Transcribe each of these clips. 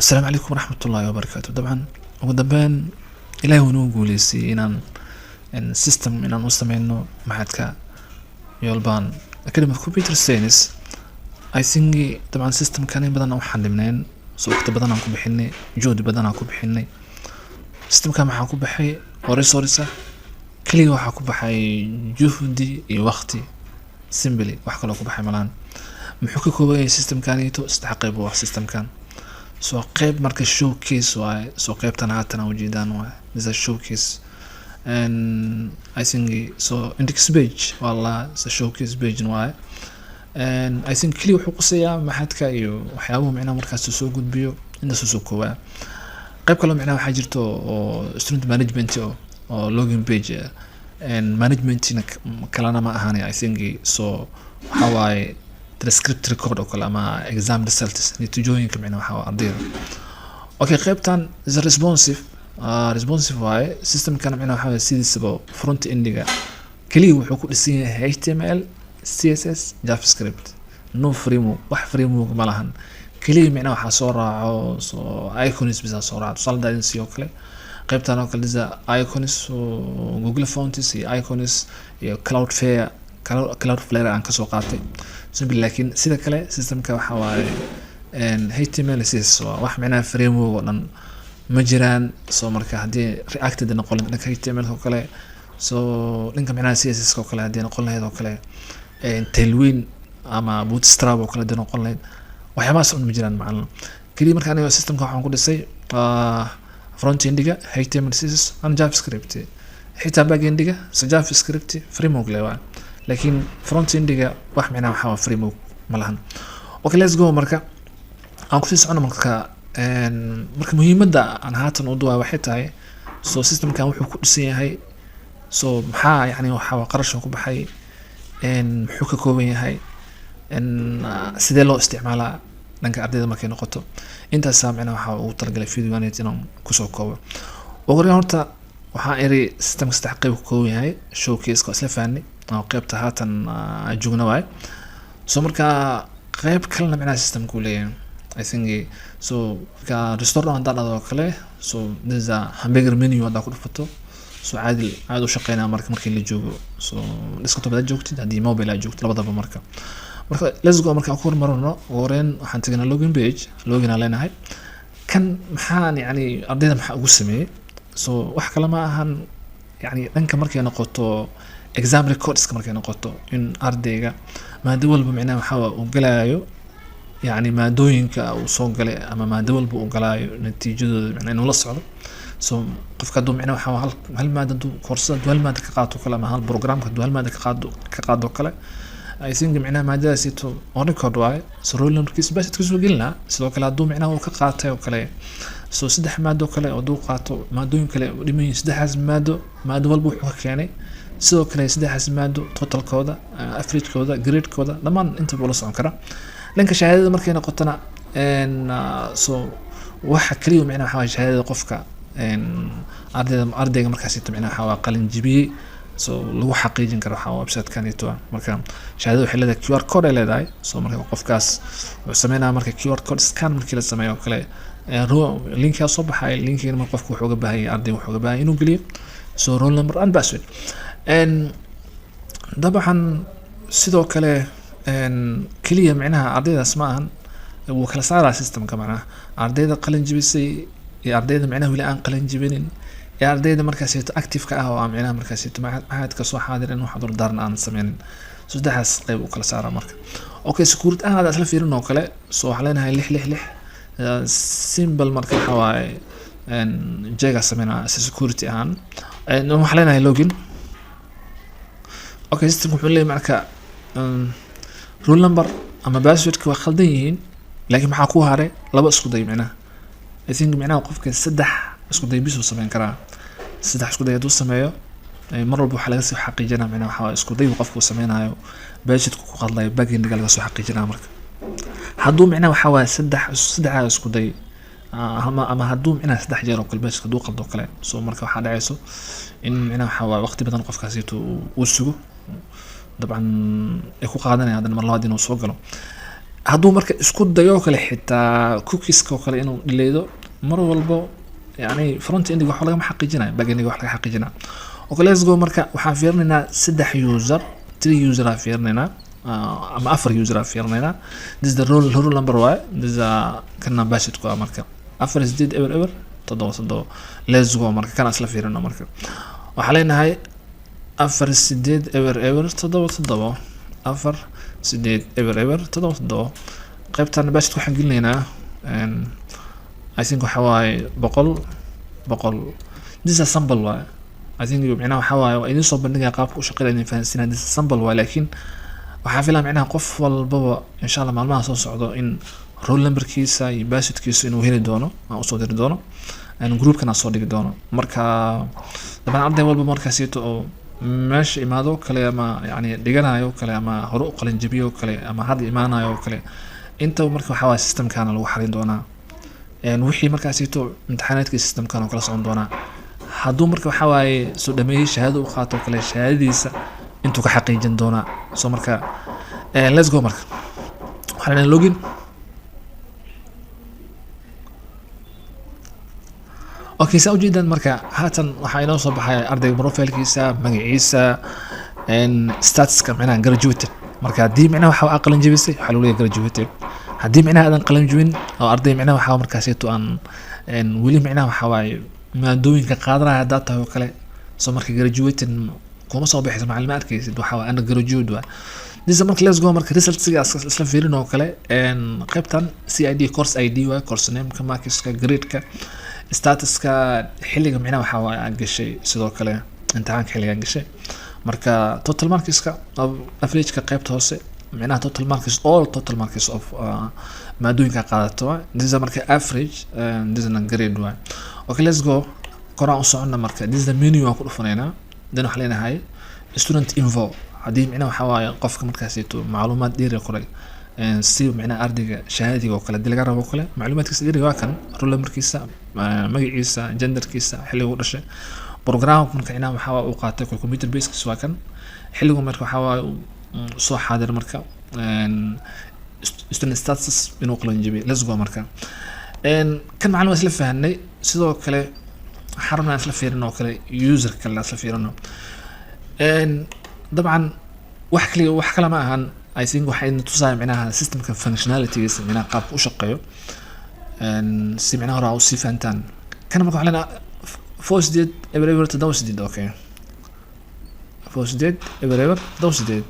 السلام عليكم ورحمة الله وبركاته. طبعا ودبان إلهي ونوغوليسي إن سيستم إن نستعمله معك يلبان كلمة كمبيوتر ساينس. I think طبعا سيستم كان بدنا وحل منين وقت بدنا نكون بحني جود بدنا نكون بحني سيستم كان معكم بحي وريسورسه كلي وحكم بحي جهدي وقتي سيمبلي وحكم لكم بحي ملان محكي كوباي سيستم كان يتو استحقي بوح سيستم كان سو قيب مركز شو كيس واي سو قيب تنعاتنا وجيدان واي إذا شو كيس and I think so index page والله is a showcase page واي and I think كلي وحقوق سيا ما حد كايو وحياوه معنا مركز سوسو قد بيو إنه سوسو كوا قيب كلهم معنا وحاجرتو أو student management أو login page and management إنك كلامنا ما أهاني I think so حواي transcript record أو كلامه exam results نتيجوين كمعنا وحوا أرضيه. أوكي قيبتان is responsive responsive واي system كان معنا وحوا سيدي سبو front ending كلي وحكو لسيه HTML CSS JavaScript no framework وح framework ملهن كلي معنا وحا صورة أو icons بزا صورة صال داين سيو كلي قيبتان أو كليزا icons و Google Fonts icons Cloudflare Cloudflare عن كسوقاتي سبب لكن سيدا كله سيستم كوحواي إن HTML CSS واحد معنا فريمورك ولن مجران سو مركا هدي reacted نقول إنك HTML كله سو لينك معنا CSS كله هدي نقول هذا كله إن تلوين أما bootstrap كله هدي نقول له وحما سون مجران معنا كلي مركا أنا سيستم كوحنا نقول سي front end جا HTML CSS أنا JavaScript حتى back end جا JavaScript فريمورك له لكن فرونت انديغا wax macna waxa framework malahan okay let's go marka aan ku sii socono marka muhiimadda aan haatan u duwaa waxay tahay so systemkan wuxuu ku dhisan yahay so maxaa yani waxa qarash ku baxay muxuu ka kooban yahay sidee loo isticmaalaa dhanka ardayda markay noqoto intaas macna waxa uu talagalay fiidiyoan inaan ku soo koobo ugu horta waxaan iri systemka saddex qayb ka kooban yahay showcase-ka isla fahanay أو قيبتها هاتن جوجنا واي so مركا قيب كلنا معنا system كوليه I think so كا restaurant عندنا هذا كله so there's a hamburger menu هذا كله فتو so عادي وشقينا مركا اللي جوجو so لسه بدأ جوجتي هذه موبايل جوجت لبضة بمركا let's go مركا أكون مرة ورين حنتجنا login page login علينا هاي كان محان يعني أردينا محا قسمي so وح كلامه هن يعني أنك مركا نقطة exam records كما كان نقطه إن أرديجا ما دول بمعنى محاوى وقلايو يعني ما دوينك أو صون قلي أما ما دول بوقلايو نتيجة يعني إنه لصعب so قف كدو معنى محاوى هل ما دو كورسات هل ما دقيقات وكلا ما هالبرنامج كدو هل ما دقيقات وكلا I think معنى ما درسيتو on record واي سرول نركز بس تكسو قلنا سلو كلا دو معنى وكقاته وكلا so سدح ما دو كلا ودو قاتو ما دوين كلا لمن سدح از ما دول بوحوك يعني sidoo kale saddexaas maado total kooda average kooda grade kooda dhamaan inta buu la socon karaa lanka shahaadada markay noqotana so waxa kaliya macna waxa shahaadada qofka ardayga markaas inta macna waxa qalin jibiyay so lagu xaqiijin karo waxa website kan ito marka shahaadada waxay leedahay QR code ay leedahay so marka qofkaas wuxuu sameeynaa marka QR code scan markii la sameeyo kale linka soo baxay linkiina marka qofku wuxuu uga baahan yahay ardayga wuxuu uga baahan inuu geliyo so roll number and password ان طبعا sidoo kale kaliya macnaha ardayda asmaan uu kala saaraa systemka macnaha ardayda qalin jibisay iyo ardayda macnaha wali aan qalin jibinin iyo ardayda markaas active ka ah oo macnaha markaas maxaad ka soo xaadirin wax dor daarna aan sameeynin saddexaas qayb uu kala saaraa marka okay security aad asla fiirin oo kale soo xaleenahay 666 symbol marka xawaay jeega sameeyna security aan waxa leenahay login okay system wuxuu leeyahay marka rule number ama password ka khaldan yihiin laakiin maxaa ku haray laba isku day macnaha I think macnaha qofka saddex isku day bisu sameyn karaa saddex isku day haduu sameeyo mar walba waxa laga soo xaqiijinaa macnaha waxa isku day qofku sameynayo password ku qadlay backend laga soo xaqiijinaa marka haduu macnaha waxa waa saddex isku day ama haduu macnaha saddex jeer oo kale password haduu qaldo kale soo marka waxa dhacayso in macnaha waxa waa waqti badan qofkaas uu sugo طبعا يكون قاعدين هذا المرة دي نوصل له hadduu marka isku dayo kale xitaa cookies-ka kale inuu dhileedo mar walbo yani front end waxa laga xaqiijinaa back end waxa laga xaqiijinaa. Okay, let's go. Marka waxaan fiirinaynaa 3 user 3 user aan fiirinaynaa ama 4 user aan fiirinaynaa. This is the role number way. This is kana bashit ku marka 4 sidid ever 7. Let's go. Marka kana isla fiirino marka waxa leenahay 4 sidid ever 7 4 sidid ever 7 qaybtan bashit waxaan gelinaynaa I think waxa waay 100 this is a sample way. I think معناه حواي وإذا صوب النجا قاب وشقيل إني فانسينا دي سامبل ولكن وحافلها معناه قف والبابا إن شاء الله مع الماء صعدوا إن رول نمبر كيسة يباشت كيسة إنه هنا دونه أو صدر دونه إن جروب كان صادق دونه مركا طبعا عرضي والبابا مركا سيتو أو مش إمادو كلا ما يعني دجنا يو كلا ما هروق قلنا جبيو كلا ما هذا إيمانا يو كلا أنت ومركا حواي سيستم كان لو حرين دونا يعني وحي مركا سيتو امتحانات كي سيستم كانوا كلا صون دونا hadduu marka waxa waaye soo dhameeyay shahaado u qaato kale shahaadadiisa intuu ka xaqiijin doona soo marka let's go marka waxaan login okay saa ujeedaan marka haatan waxa inoo soo baxay ardayga profile-kiisa magaciisa status-ka macnaha graduated marka haddii macnaha waxa aqalin jabisay waxa loo leeyahay graduated haddii macnaha aadan qalin jabin oo arday macnaha waxa markaasito aan weli macnaha waxa waaye maadooyinka qaadanaya data oo kale soo marka graduated kuma soo bixin macluumaadkiisa waxa ana graduate waa this marka let's go marka results-ga isla fiirin oo kale qaybtan CID course ID waa course name-ka markiska grade-ka status-ka xilliga macnaha waxa waa gashay sidoo kale imtixaanka xilliga gashay marka total markiska average-ka qaybta hoose macnaha total marks of maadooyinka qaadato this marka average this grade waa. Okay, let's go. Quraan u soconna marka this is the menu aan ku dhufanayna dan waxa leenahay student info hadii macnaha waxa waaye qofka markaas ito macluumaad dheer qoray si macnaha ardayga shahaadiga oo kale dilaga rabo kale macluumaadkiisa dheer waa kan roll numberkiisa magaciisa genderkiisa xilliga uu dhashay program marka macnaha waxa uu qaatay computer base waa kan xilliga marka waxa waaye soo xaadir marka student status inuu qalan jabi. Let's go marka kan macluumaad isla fahanay sidoo kale xarunaan isla fiirino kale user kale isla fiirino طبعا wax kale ma ahan I think waxay tusaay macnaha systemka functionalities macnaha qaabka u shaqeeyo si macnaha hore si fahantaan kana marka waxaan force did ever tadawsdid okay force did ever tadawsdid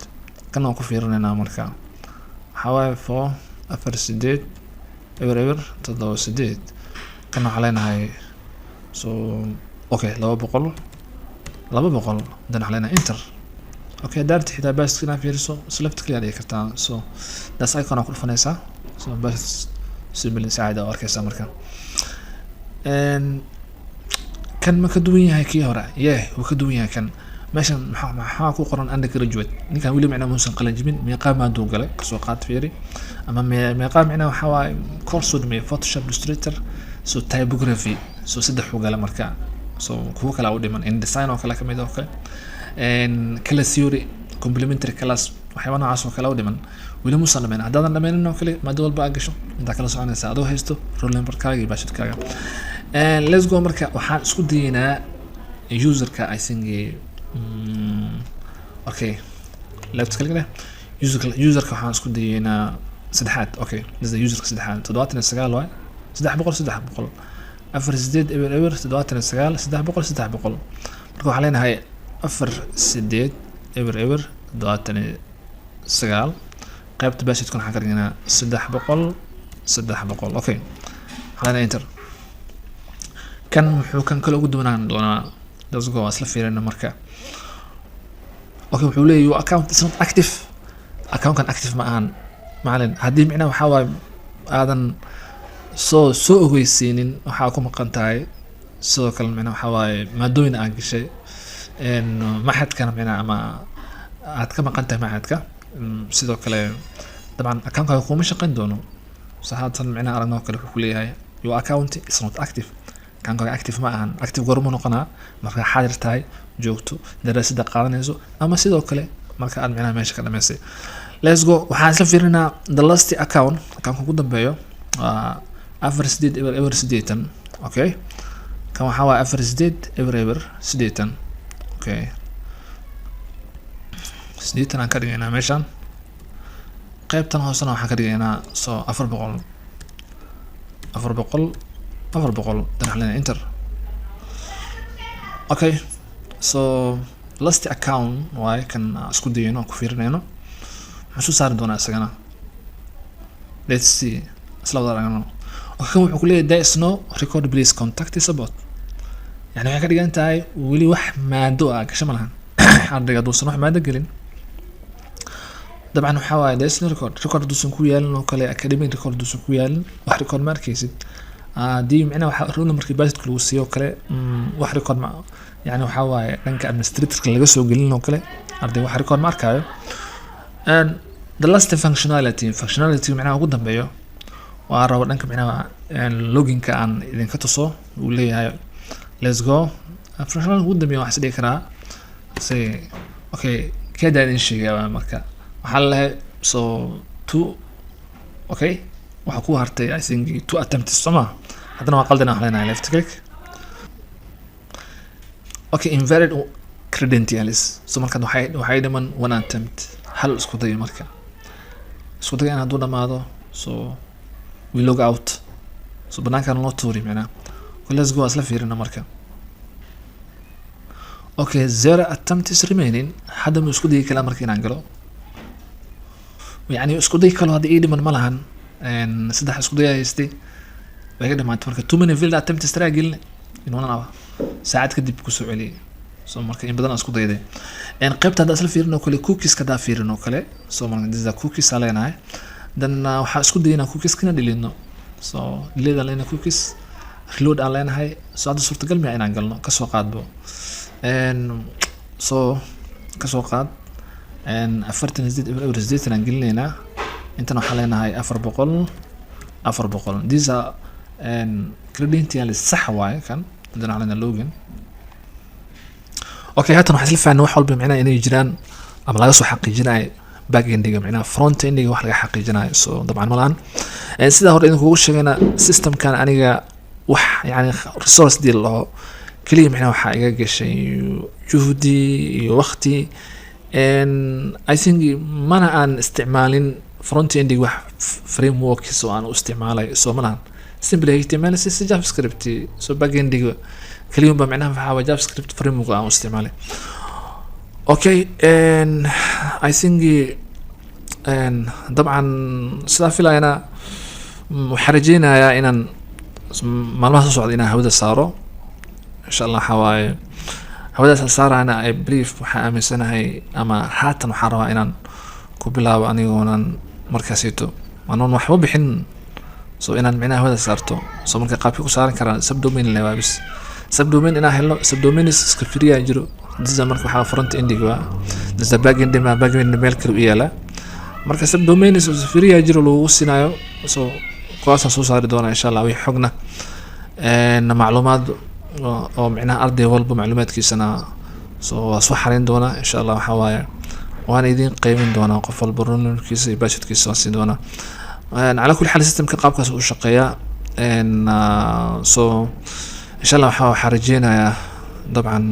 kana ku fiirinayna marka xawaay for afar sided ever tadawsdid kana xaleenahay so okay 200 dan xaleena enter okay daarti xitaa baaskina fiiriso select clear ay kartaa so das icon ku dhufanaysa so bas simple saacada oo arkaysa marka kan ma ka duwan yahay kii hore wuu ka duwan yahay kan meeshan maxaa ku qoran undergraduate ninkan weli macna muusan qalin jibin meeqa ma duu galay kasoo qaad fiiri ama meeqa macna waxa waa course wadmay Photoshop Illustrator so typography so saddex u gala marka so kuwa kala u dhiman InDesign oo kala kamid oo kale color theory complementary class waxyaabana caas oo kala u dhiman weli muusan dhameyn haddaadan dhameynin oo kale maad walba gasho inta kala soconaysa adoo haysto roll number kaaga iyo bashadkaaga let's go marka waxaan isku dayeynaa user-ka I think okay left click leh user-ka waxaan isku dayeynaa saddexaad okay this is user-ka saddexaad 79 waay 300 afar sideed ever 79 300 marka waxaan leenahay afar sideed ever 79 qaybta bashadkan waxaan ka dhignaa 300 okay waxaan enter kan wuxuu kan kale ugu duwanaan doonaa let's go asla fiirina marka okay wuxuu leeyahay your account is not active account kan active ma ahan macallin haddii macnaha waxa waaye aadan soo ogeysiinin waxa ku maqan tahay sidoo kale macnaha waxa waaye maadooyin aan gashay maxadkana macnaha ama aad ka maqan tahay maxadka sidoo kale طبعا account-kaaga kuma shaqayn doono saxaatan macnaha aragno kale wuxuu leeyahay your account is not active account-kaaga active ma ahan active goorma noqonaa marka xaadir tahay joogto daraasadda qaadanayso ama sidoo kale marka aad macnaha meesha ka dhameysay let's go. waxaan isla fiirinaa the last account kan ugu dambeeyo afar sideed eber sideetan. okay kan waxaa waa afar sideed eber sideetan. okay sideetan aan ka dhigaynaa meeshan, qaybtan hoosena waxaan ka dhigaynaa soo 400 danaxlena enter. okay so last account waay kan isku dayayno ku fiirinayno maxaa soo saari doonaa isagana. let's see isla wada aragno. okay kan wuxuu ku leeyahay there is no record, please contact support. yani waxay ka dhigan tahay weli wax maado ah gasho malahan ardayga duusan wax maado gelin. dabcan waxaa waaye there is no record duusan ku yaalin oo kale, academic record duusan ku yaalin, wax record ma arkaysid. dii macnaha waxaa runa markii budgetka lagu siiyo kale wax record ma yani waxaa waaye dhanka administratorka laga soo gelin oo kale arday wax record ma arkaayo. and the last functionality macnaha ugu dambeeyo waa rabo dhanka macnaha loginka aan idinka tuso uu leeyahay. let's go. functionality ugu dambeeyo waxaan isdhihi karaa say okay keeda idin sheegaya marka waxaa lahay so two. okay waxaa ku hartay I think two attempts soma haddana waa qaldina waxaan leenahay left click. okay invalid credentials. so marka waxay dhiman one attempt, hal isku day. marka isku day hadduu dhamaado so we log out, so banaankan loo tuuri macnaha. let's go asla fiirina marka. okay zero attempts remaining. hadda ma isku day kala marka inaan galo, yani isku day kale hadda ii dhiman ma lahan. saddex isku day haystay way ka dhamaatay. marka too many failed attempts tara gelin inuu laba saacad kadib ku soo celiyay. so marka in badan isku dayday qaybta hadda isla fiirino kale cookies ka daa fiirino kale. so marka this is cookies aleenahay dan waxa isku dayna cookies kana dhilino. so delete alena cookies reload aleenahay. so hadda suurtagal ma inaan galno ka soo qaadbo so ka soo qaad 48 aan gelinayna intana waxaan leenahay 400. these are credentials sax waaye kan hadana alena login. okay haatan waxaan isla fahnay wax walba macnaha inay jiraan ama laga soo xaqiijinayo back endiga macnaha front endiga wax laga xaqiijinayo. so dabcan malaan sida hore idin kugu sheegayna systemkan aniga wax yani resource deal loo kaliya macnaha waxa iga gashay juhdi iyo waqti I think mana aan isticmaalin front endiga wax framework so aan u isticmaalay. so malaan simply HTML CSS JavaScript. so back endiga kaliya ba macnaha waxa JavaScript framework aan u isticmaalay. okay I think dabcan sida filayna waxaan rajeynayaa inaan maalmaha soo socda inaan hawada saaro insha Allah. xawaaye hawadaas saarana I believe waxaan aaminsanahay ama haatan waxaan rabaa inaan ku bilaabo anigoonan markaasito anoon waxba bixin. so inaan macnaha hawada saarto. so marka qaabka ku saaran karaan subdomain leeyahay bis subdomain inaan helno subdomains iska free jiro. disa marka waxa front endiga disa back end ma back end meel kale u yaala. marka subdomains iska free jiro lagu sinaayo. so kuwaas soo saari doona insha Allah wixii xogna macluumaad oo macnaha arday walba macluumaadkiisana soo xareyn doona insha Allah. waxa waaye waan idin qaybin doona qof walba runkiisa iyo budgetkiisa siin doona. على كل حال system ka qaabkaas uu shaqeeyaa so insha Allah waxa xarajeenaya dabcan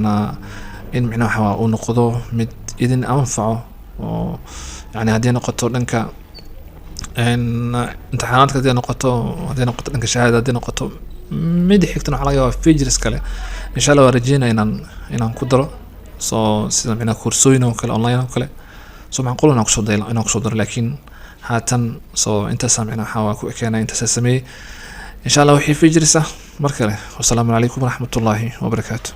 in macna waxa uu noqdo mid idin anfaco oo yani hadii noqoto dhanka imtixaanaadka hadii noqoto dhanka shahaadada hadii noqoto mid xigtana waxa laga yaabaa features kale insha Allah waan rajeenayaa inaan ku daro. so sida macna koorsooyin oo kale online oo kale so macquul inaan ku soo daro laakiin haatan so inta saamina waxa ku ekeena inta sameey insha Allah wixii features markale. wassalaamu alaykum warahmatullaahi wabarakaatuh.